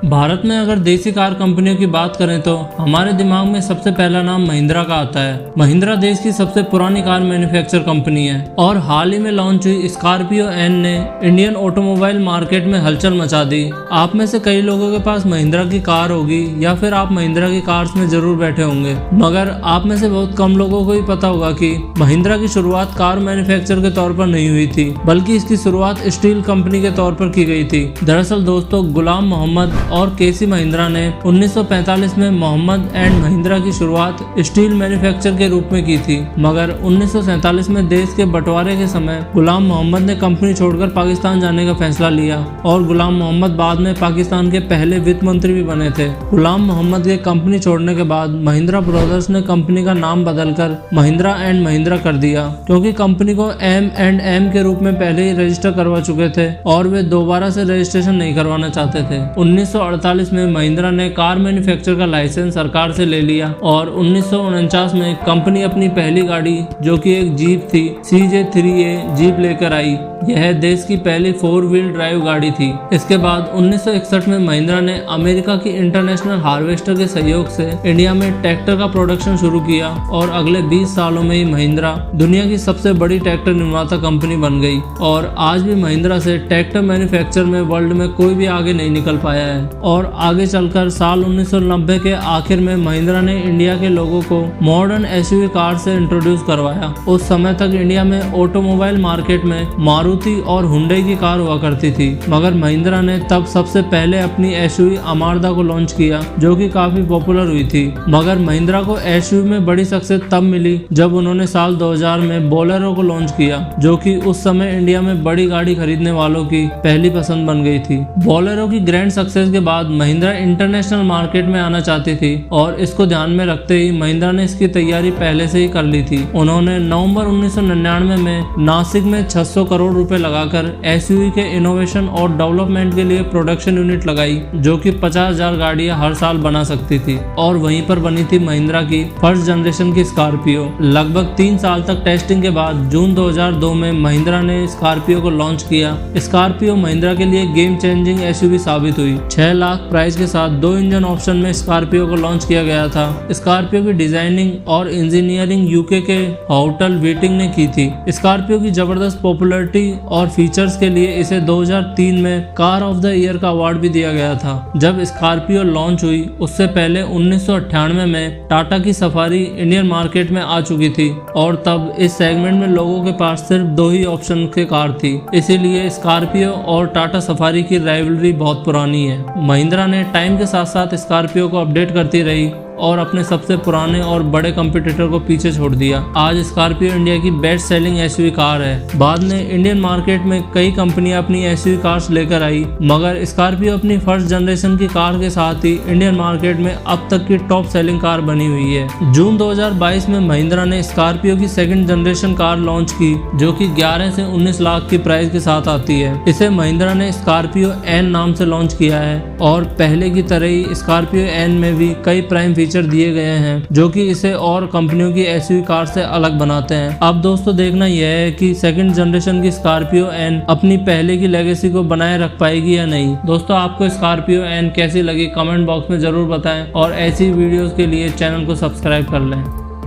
भारत में अगर देसी कार कंपनियों की बात करें तो हमारे दिमाग में सबसे पहला नाम महिंद्रा का आता है। महिंद्रा देश की सबसे पुरानी कार मैन्युफैक्चर कंपनी है और हाल ही में लॉन्च हुई स्कॉर्पियो एन ने इंडियन ऑटोमोबाइल मार्केट में हलचल मचा दी। आप में से कई लोगों के पास महिंद्रा की कार होगी या फिर आप महिंद्रा की कार्स में जरूर बैठे होंगे, मगर आप में से बहुत कम लोगों को ही पता होगा कि महिंद्रा की शुरुआत कार मैन्युफैक्चर के तौर पर नहीं हुई थी, बल्कि इसकी शुरुआत स्टील कंपनी के तौर पर की गई थी। दरअसल दोस्तों, गुलाम मोहम्मद और केसी महिंद्रा ने 1945 में मोहम्मद एंड महिंद्रा की शुरुआत स्टील मैन्युफैक्चर के रूप में की थी, मगर 1947 में देश के बंटवारे के समय गुलाम मोहम्मद ने कंपनी छोड़कर पाकिस्तान जाने का फैसला लिया और गुलाम मोहम्मद बाद में पाकिस्तान के पहले वित्त मंत्री भी बने थे। गुलाम मोहम्मद के कंपनी छोड़ने के बाद महिंद्रा ब्रदर्स ने कंपनी का नाम बदलकर महिंद्रा एंड महिंद्रा कर दिया, क्योंकि कंपनी को M&M के रूप में पहले ही रजिस्टर करवा चुके थे और वे दोबारा से रजिस्ट्रेशन नहीं करवाना चाहते थे। 1948 में महिंद्रा ने कार मैन्युफैक्चर का लाइसेंस सरकार से ले लिया और 1949 में कंपनी अपनी पहली गाड़ी, जो कि एक जीप थी, CJ3A जीप लेकर आई। यह देश की पहली 4 व्हील ड्राइव गाड़ी थी। इसके बाद 1961 में महिंद्रा ने अमेरिका की इंटरनेशनल हार्वेस्टर के सहयोग से इंडिया में ट्रैक्टर का प्रोडक्शन शुरू किया और अगले 20 सालों में ही महिंद्रा दुनिया की सबसे बड़ी ट्रैक्टर निर्माता कंपनी बन गई और आज भी महिंद्रा से ट्रैक्टर मैन्युफैक्चर में वर्ल्ड में कोई भी आगे नहीं निकल पाया है। और आगे चलकर साल 1990 के आखिर में महिंद्रा ने इंडिया के लोगों को मॉडर्न SUV कार से इंट्रोड्यूस करवाया। उस समय तक इंडिया में ऑटोमोबाइल मार्केट में मारुति और हुंडई की कार हुआ करती थी, मगर महिंद्रा ने तब सबसे पहले अपनी SUV अमार्दा को लॉन्च किया, जो कि काफी पॉपुलर हुई थी। मगर महिंद्रा को SUV में बड़ी सक्सेस तब मिली जब उन्होंने साल 2000 में बोलेरो को लॉन्च किया, जो कि उस समय इंडिया में बड़ी गाड़ी खरीदने वालों की पहली पसंद बन गई थी। बोलेरो की ग्रैंड सक्सेस के बाद महिंद्रा इंटरनेशनल मार्केट में आना चाहती थी और इसको ध्यान में रखते ही महिंद्रा ने इसकी तैयारी पहले से ही कर ली थी। उन्होंने नवंबर 1999 में नासिक में 600 करोड़ रुपए लगाकर SUV के इनोवेशन और डेवलपमेंट के लिए प्रोडक्शन यूनिट लगाई, जो कि 50,000 गाड़ियां हर साल बना सकती थी। और वहीं पर बनी थी महिंद्रा की फर्स्ट जनरेशन की स्कॉर्पियो। लगभग 3 साल तक टेस्टिंग के बाद जून 2002 में महिंद्रा ने स्कॉर्पियो को लॉन्च किया। स्कॉर्पियो महिंद्रा के लिए गेम चेंजिंग SUV साबित हुई। 6 लाख प्राइस के साथ 2 इंजन ऑप्शन में स्कॉर्पियो को लॉन्च किया गया था। स्कॉर्पियो की डिजाइनिंग और इंजीनियरिंग UK के होटल व्हिटिंग ने की थी। स्कॉर्पियो की जबरदस्त पॉपुलैरिटी और फीचर्स के लिए इसे 2003 में कार ऑफ द ईयर का अवार्ड भी दिया गया था। जब स्कॉर्पियो लॉन्च हुई उससे पहले 1998 में टाटा की सफारी इंडियन मार्केट में आ चुकी थी और तब इस सेगमेंट में लोगों के पास सिर्फ 2 ही ऑप्शन की कार थी, इसीलिए स्कॉर्पियो और टाटा सफारी की राइवलरी बहुत पुरानी है। महिंद्रा ने टाइम के साथ साथ स्कॉर्पियो को अपडेट करती रही और अपने सबसे पुराने और बड़े कंपटीटर को पीछे छोड़ दिया। आज स्कॉर्पियो इंडिया की बेस्ट सेलिंग SUV कार है। बाद में इंडियन मार्केट में कई कंपनियां अपनी SUV कार्स लेकर आई, मगर स्कॉर्पियो अपनी फर्स्ट जनरेशन की कार के साथ ही इंडियन मार्केट में अब तक की टॉप सेलिंग कार बनी हुई है। जून 2022 में महिंद्रा ने स्कॉर्पियो की सेकंड जनरेशन कार लॉन्च की, जो कि 11 से 19 लाख की प्राइस के साथ आती है। इसे महिंद्रा ने स्कॉर्पियो एन नाम से लॉन्च किया है और पहले की तरह ही स्कॉर्पियो एन में भी कई प्राइम फीचर दिए गए हैं, जो कि इसे और कंपनियों की SUV कार से अलग बनाते हैं। अब दोस्तों देखना यह है कि सेकंड जनरेशन की स्कॉर्पियो एन अपनी पहले की लेगेसी को बनाए रख पाएगी या नहीं। दोस्तों, आपको स्कॉर्पियो एन कैसी लगी कमेंट बॉक्स में जरूर बताएं और ऐसी वीडियोस के लिए चैनल को सब्सक्राइब कर लें।